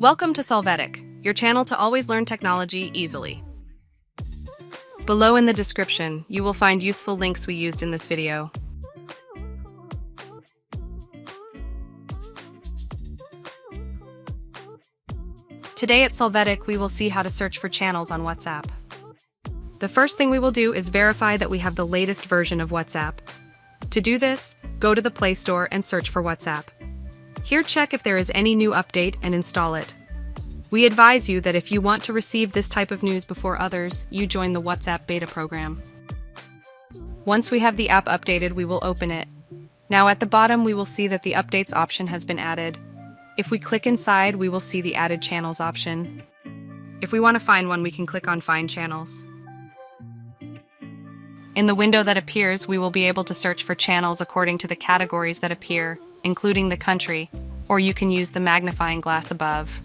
Welcome to Solvetic, your channel to always learn technology easily. Below in the description, you will find useful links we used in this video. Today at Solvetic, we will see how to search for channels on WhatsApp. The first thing we will do is verify that we have the latest version of WhatsApp. To do this, go to the Play Store and search for WhatsApp. Here, check if there is any new update and install it. We advise you that if you want to receive this type of news before others, you join the WhatsApp beta program. Once we have the app updated, we will open it. Now at the bottom, we will see that the updates option has been added. If we click inside, we will see the added channels option. If we want to find one, we can click on Find Channels. In the window that appears, we will be able to search for channels according to the categories that appear, including the country, or you can use the magnifying glass above.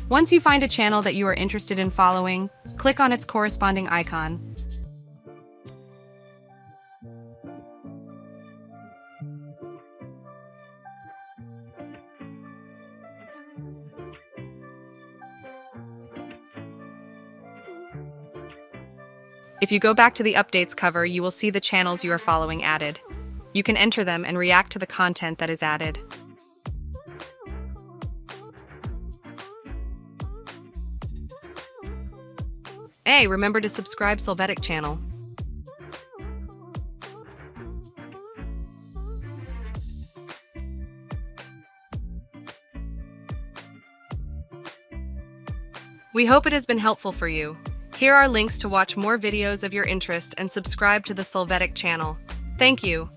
Once you find a channel that you are interested in following, click on its corresponding icon. If you go back to the updates cover, you will see the channels you are following added. You can enter them and react to the content that is added. Hey, remember to subscribe Solvetic channel. We hope it has been helpful for you. Here are links to watch more videos of your interest and subscribe to the Solvetic channel. Thank you.